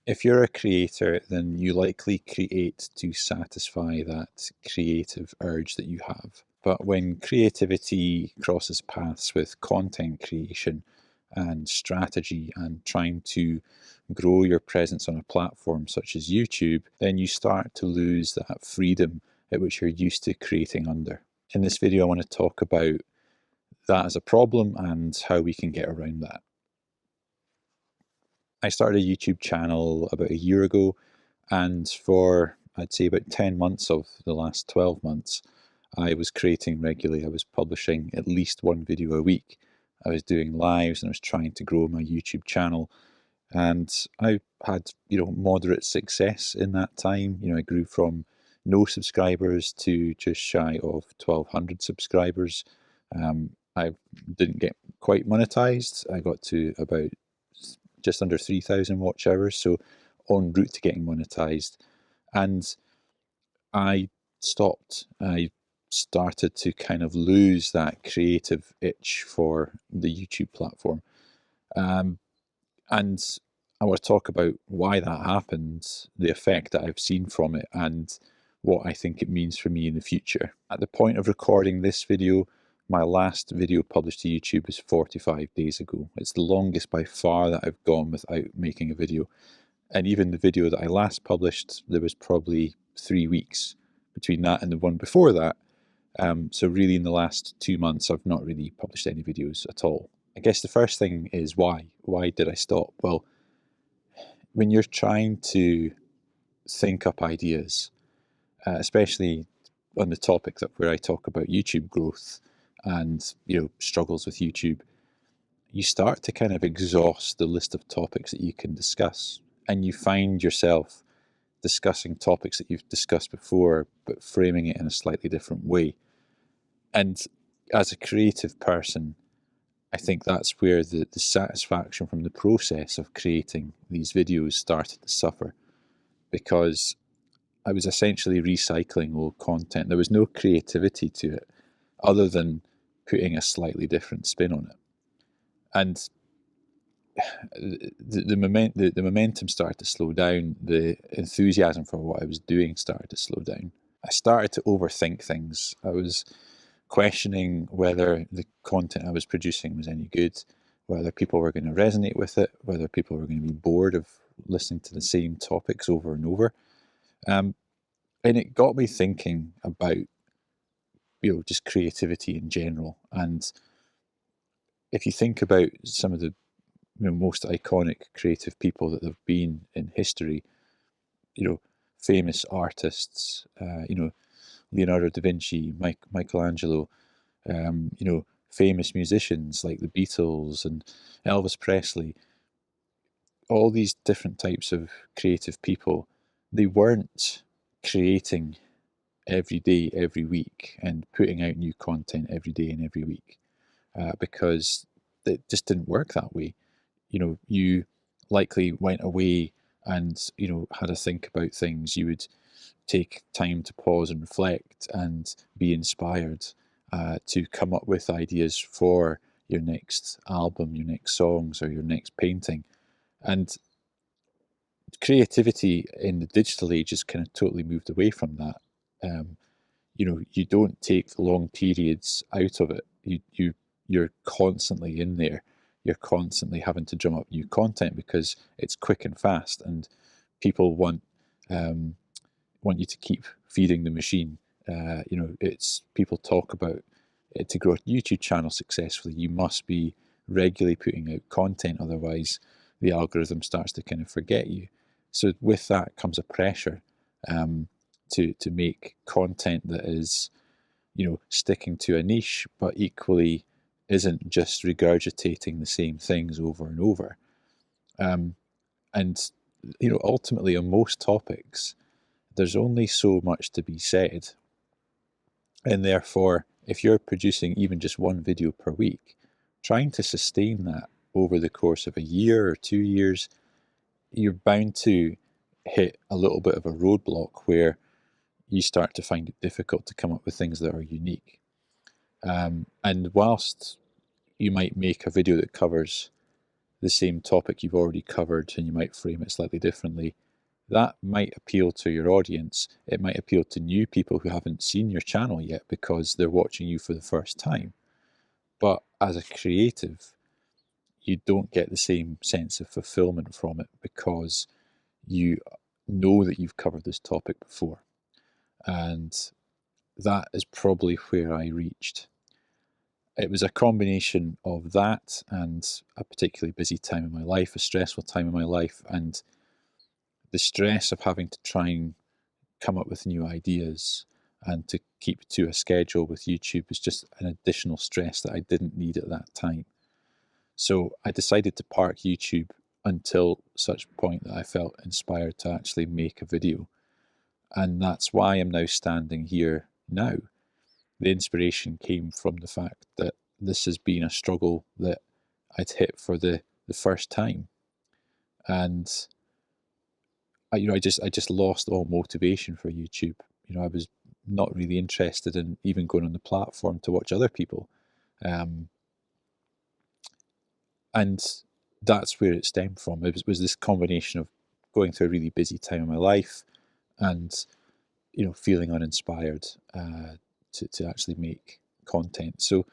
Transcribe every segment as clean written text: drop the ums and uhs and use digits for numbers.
If you're a creator, then you likely create to satisfy that creative urge that you have. But when creativity crosses paths with content creation and strategy and trying to grow your presence on a platform such as YouTube, then you start to lose that freedom at which you're used to creating under. In this video, I want to talk about that as a problem and how we can get around that. I started a YouTube channel about a year ago, and for I'd say about 10 months of the last 12 months, I was creating regularly. I was publishing at least one video a week. I was doing lives and I was trying to grow my YouTube channel. And I had, moderate success in that time. I grew from no subscribers to just shy of 1,200 subscribers. I didn't get quite monetized. I got to about just under 3,000 watch hours, so en route to getting monetized. And I stopped. I started to kind of lose that creative itch for the YouTube platform. And I want to talk about why that happened, the effect that I've seen from it, and what I think it means for me in the future. At the point of recording this video, my last video published to YouTube was 45 days ago. It's the longest by far that I've gone without making a video. And even the video that I last published, there was probably 3 weeks between that and the one before that. So really in the last 2 months, I've not really published any videos at all. I guess the first thing is why? Why did I stop? Well, when you're trying to think up ideas, especially on the topic that where I talk about YouTube growth and struggles with YouTube, you start to kind of exhaust the list of topics that you can discuss, and you find yourself discussing topics that you've discussed before, but framing it in a slightly different way. And as a creative person, I think that's where the satisfaction from the process of creating these videos started to suffer, because I was essentially recycling old content. There was no creativity to it other than putting a slightly different spin on it. And the momentum started to slow down. The enthusiasm for what I was doing started to slow down. I started to overthink things. I was questioning whether the content I was producing was any good, whether people were going to resonate with it, whether people were going to be bored of listening to the same topics over and over. And it got me thinking about, just creativity in general. And if you think about some of the most iconic creative people that have been in history, famous artists, Leonardo da Vinci, Michelangelo, famous musicians like the Beatles and Elvis Presley, all these different types of creative people, they weren't creating every day, every week, and putting out new content every day and every week, because it just didn't work that way. You likely went away and, had a think about things. You would take time to pause and reflect and be inspired to come up with ideas for your next album, your next songs, or your next painting. And creativity in the digital age has kind of totally moved away from that. You don't take long periods out of it. You're constantly in there. You're constantly having to drum up new content because it's quick and fast, and people want you to keep feeding the machine. It's people talk about it, to grow a YouTube channel successfully, you must be regularly putting out content, otherwise the algorithm starts to kind of forget you. So with that comes a pressure to make content that is, sticking to a niche, but equally isn't just regurgitating the same things over and over. And ultimately on most topics, there's only so much to be said. And therefore, if you're producing even just one video per week, trying to sustain that over the course of a year or 2 years, you're bound to hit a little bit of a roadblock where you start to find it difficult to come up with things that are unique. And whilst you might make a video that covers the same topic you've already covered and you might frame it slightly differently, that might appeal to your audience. It might appeal to new people who haven't seen your channel yet because they're watching you for the first time. But as a creative, you don't get the same sense of fulfillment from it because you know that you've covered this topic before. And that is probably where I reached. It was a combination of that and a particularly busy time in my life, a stressful time in my life, and the stress of having to try and come up with new ideas and to keep to a schedule with YouTube was just an additional stress that I didn't need at that time. So I decided to park YouTube until such point that I felt inspired to actually make a video. And that's why I'm now standing here now. The inspiration came from the fact that this has been a struggle that I'd hit for the first time. And I just lost all motivation for YouTube. I was not really interested in even going on the platform to watch other people. And that's where it stemmed from. It was this combination of going through a really busy time in my life and, feeling uninspired to actually make content. So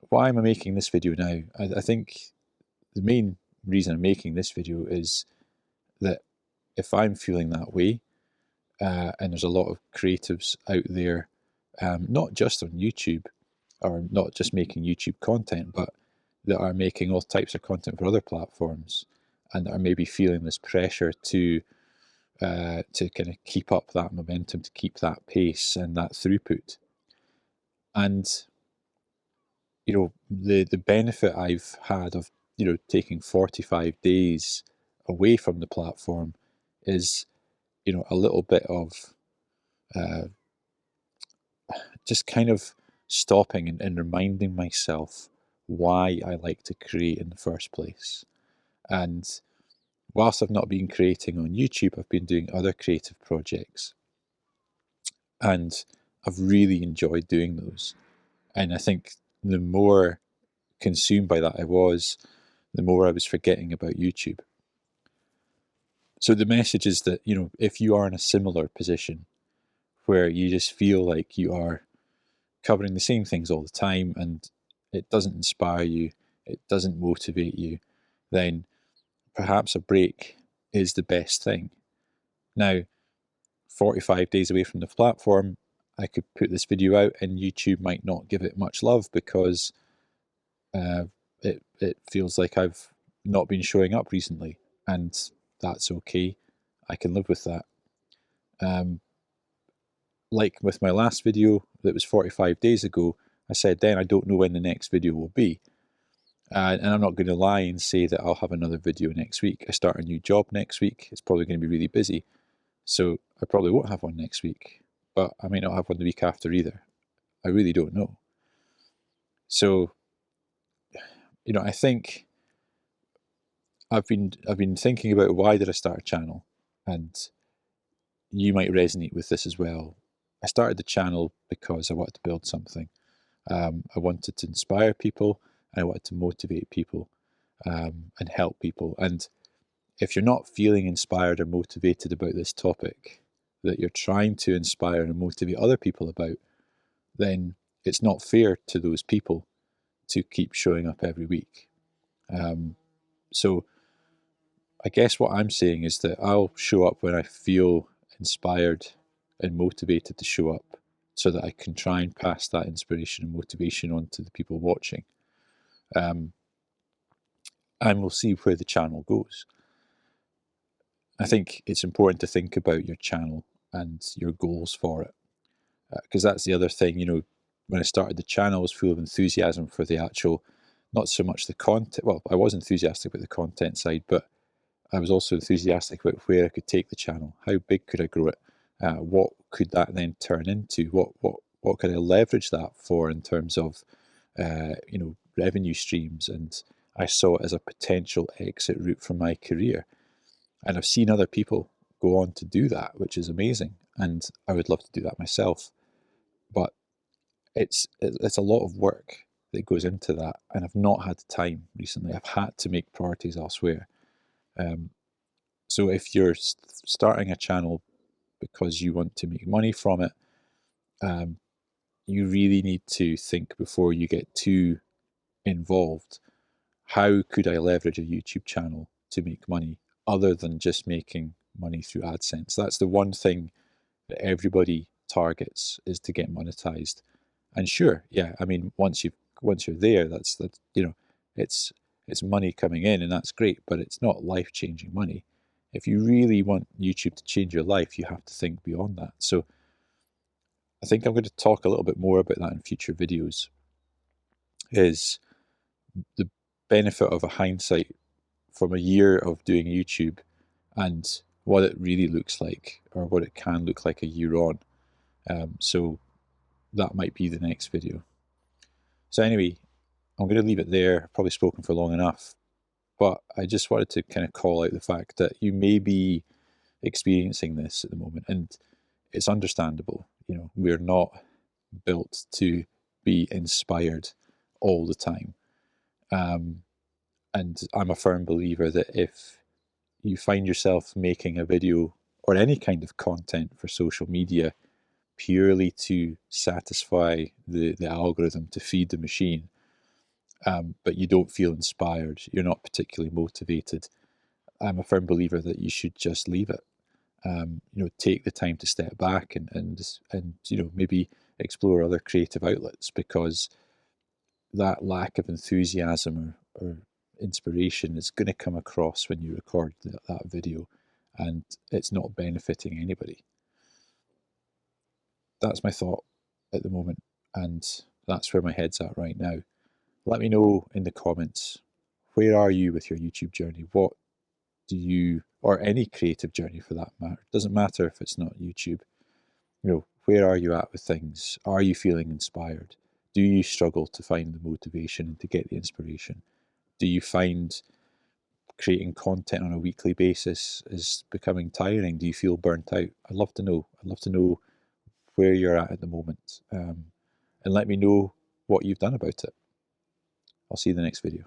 why am I making this video now? I think the main reason I'm making this video is that if I'm feeling that way, and there's a lot of creatives out there, not just on YouTube, or not just making YouTube content, but that are making all types of content for other platforms, and are maybe feeling this pressure to kind of keep up that momentum, to keep that pace and that throughput. And the benefit I've had of taking 45 days away from the platform is a little bit of just kind of stopping and reminding myself why I like to create in the first place. And whilst I've not been creating on YouTube, I've been doing other creative projects. And I've really enjoyed doing those. And I think the more consumed by that I was, the more I was forgetting about YouTube. So the message is that, if you are in a similar position where you just feel like you are covering the same things all the time and it doesn't inspire you, it doesn't motivate you, then perhaps a break is the best thing. Now, 45 days away from the platform, I could put this video out and YouTube might not give it much love because it feels like I've not been showing up recently, and that's okay. I can live with that. Like with my last video that was 45 days ago, I said then I don't know when the next video will be. And I'm not going to lie and say that I'll have another video next week. I start a new job next week. It's probably going to be really busy. So I probably won't have one next week, but I might not have one the week after either. I really don't know. So, I think I've been thinking about why did I start a channel, and you might resonate with this as well. I started the channel because I wanted to build something. I wanted to inspire people, and I wanted to motivate people, and help people. And if you're not feeling inspired or motivated about this topic that you're trying to inspire and motivate other people about, then it's not fair to those people to keep showing up every week. So I guess what I'm saying is that I'll show up when I feel inspired and motivated to show up, so that I can try and pass that inspiration and motivation on to the people watching. And we'll see where the channel goes. I think it's important to think about your channel and your goals for it, because that's the other thing. When I started the channel, I was full of enthusiasm for the actual, not so much the content. Well, I was enthusiastic about the content side, but I was also enthusiastic about where I could take the channel. How big could I grow it? What could that then turn into? What could I leverage that for in terms of revenue streams? And I saw it as a potential exit route from my career. And I've seen other people go on to do that, which is amazing. And I would love to do that myself. But it's a lot of work. that goes into that, and I've not had the time recently. I've had to make priorities elsewhere. So if you're starting a channel because you want to make money from it, you really need to think before you get too involved. How could I leverage a YouTube channel to make money other than just making money through AdSense? That's the one thing that everybody targets, is to get monetized. And sure, yeah, I mean, once you're there, that's it's money coming in, and that's great, but it's not life-changing money. If you really want YouTube to change your life, you have to think beyond that. So I think I'm going to talk a little bit more about that in future videos, is the benefit of a hindsight from a year of doing YouTube and what it really looks like, or what it can look like a year on. So that might be the next video. So anyway, I'm going to leave it there. I've probably spoken for long enough, but I just wanted to kind of call out the fact that you may be experiencing this at the moment, and it's understandable. We're not built to be inspired all the time. And I'm a firm believer that if you find yourself making a video or any kind of content for social media purely to satisfy the algorithm, to feed the machine, but you don't feel inspired, you're not particularly motivated, I'm a firm believer that you should just leave it. Take the time to step back and maybe explore other creative outlets, because that lack of enthusiasm or inspiration is going to come across when you record that video, and it's not benefiting anybody. That's my thought at the moment, and that's where my head's at right now. Let me know in the comments, where are you with your YouTube journey? What do you, or any creative journey for that matter, doesn't matter if it's not YouTube, where are you at with things? Are you feeling inspired? Do you struggle to find the motivation and to get the inspiration? Do you find creating content on a weekly basis is becoming tiring? Do you feel burnt out? I'd love to know. I'd love to know where you're at the moment. And let me know what you've done about it. I'll see you in the next video.